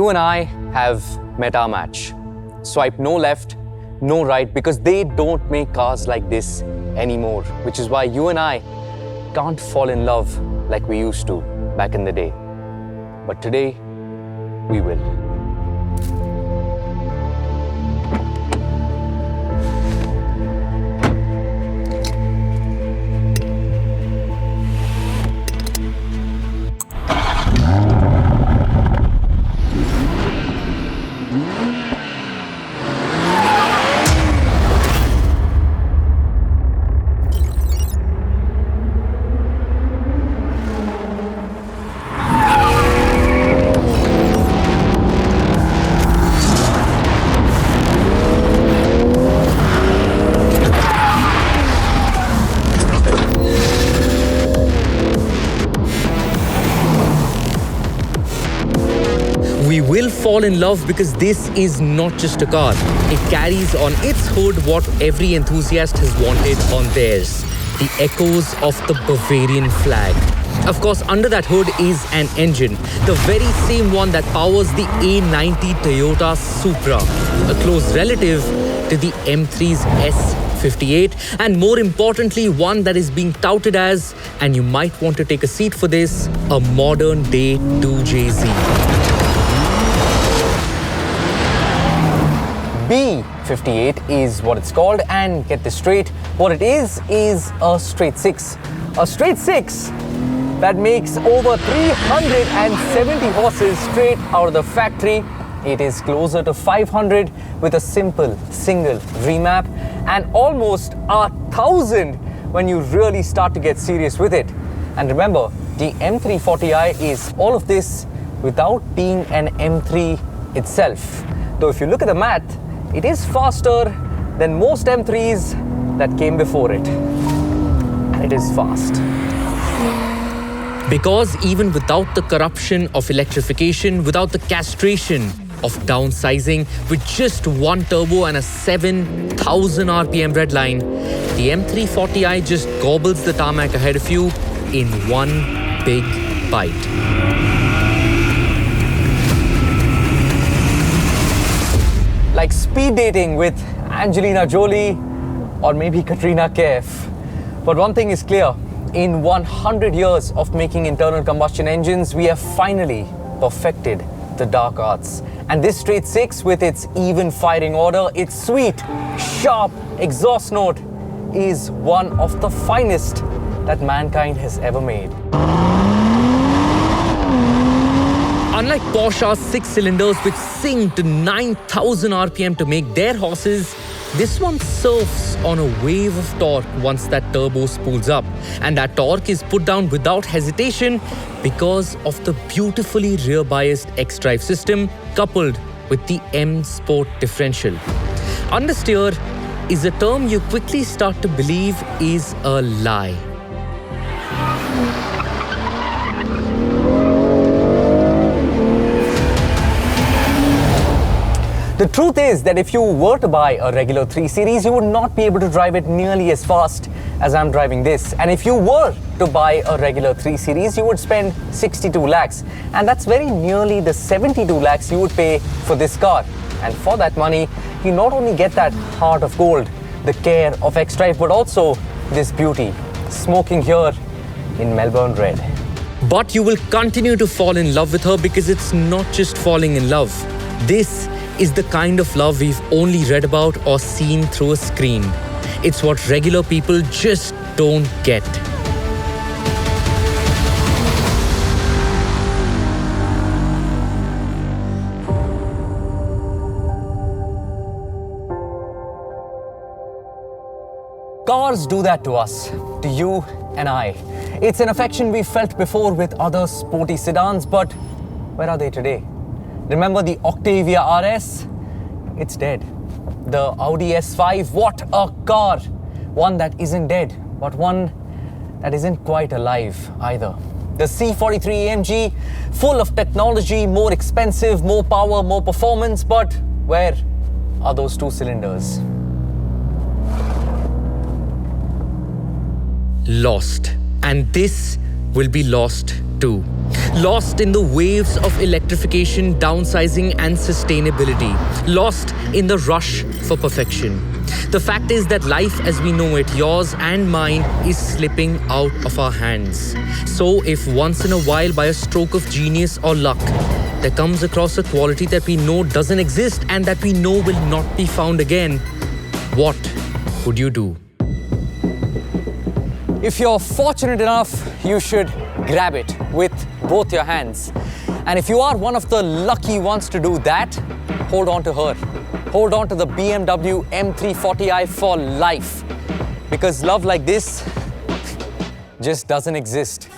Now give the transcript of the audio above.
you and I have met our match. Swipe no left, no right, because they don't make cars like this anymore, which is why you and I can't fall in love like we used to back in the day. But today, we will. We will fall in love because this is not just a car. It carries on its hood what every enthusiast has wanted on theirs. The echoes of the Bavarian flag. Of course, under that hood is an engine, the very same one that powers the A90 Toyota Supra, a close relative to the M3's S58, and more importantly, one that is being touted as, and you might want to take a seat for this, a modern day 2JZ. B58 is what it's called, and get this straight, what it is a straight six. A straight six that makes over 370 horses straight out of the factory. It is closer to 500 with a simple single remap, and almost 1,000 when you really start to get serious with it. And remember, the M340i is all of this without being an M3 itself. Though if you look at the math, it is faster than most M3s that came before it. And it is fast. Because even without the corruption of electrification, without the castration of downsizing, with just one turbo and a 7,000 RPM redline, the M340i just gobbles the tarmac ahead of you in one big bite. Like speed dating with Angelina Jolie or maybe Katrina Kaif. But one thing is clear, in 100 years of making internal combustion engines, we have finally perfected the dark arts. And this straight six with its even firing order, its sweet, sharp exhaust note is one of the finest that mankind has ever made. Unlike Porsche's 6 cylinders which sing to 9,000 RPM to make their horses, this one surfs on a wave of torque once that turbo spools up. And that torque is put down without hesitation because of the beautifully rear-biased X-Drive system coupled with the M Sport differential. Understeer is a term you quickly start to believe is a lie. The truth is that if you were to buy a regular 3 Series, you would not be able to drive it nearly as fast as I'm driving this. And if you were to buy a regular 3 Series, you would spend 62 lakhs. And that's very nearly the 72 lakhs you would pay for this car. And for that money, you not only get that heart of gold, the care of X-Drive, but also this beauty, smoking here in Melbourne red. But you will continue to fall in love with her because it's not just falling in love. This is the kind of love we've only read about or seen through a screen. It's what regular people just don't get. Cars do that to us, to you and I. It's an affection we felt before with other sporty sedans, but where are they today? Remember the Octavia RS? It's dead. The Audi S5, what a car! One that isn't dead, but one that isn't quite alive either. The C43 AMG, full of technology, more expensive, more power, more performance, but where are those 2 cylinders? Lost. And this will be lost too. Lost in the waves of electrification, downsizing and sustainability. Lost in the rush for perfection. The fact is that life as we know it, yours and mine, is slipping out of our hands. So if once in a while by a stroke of genius or luck, there comes across a quality that we know doesn't exist and that we know will not be found again, what would you do? If you're fortunate enough, you should grab it with both your hands. And if you are one of the lucky ones to do that, hold on to her. Hold on to the BMW M340i for life. Because love like this just doesn't exist.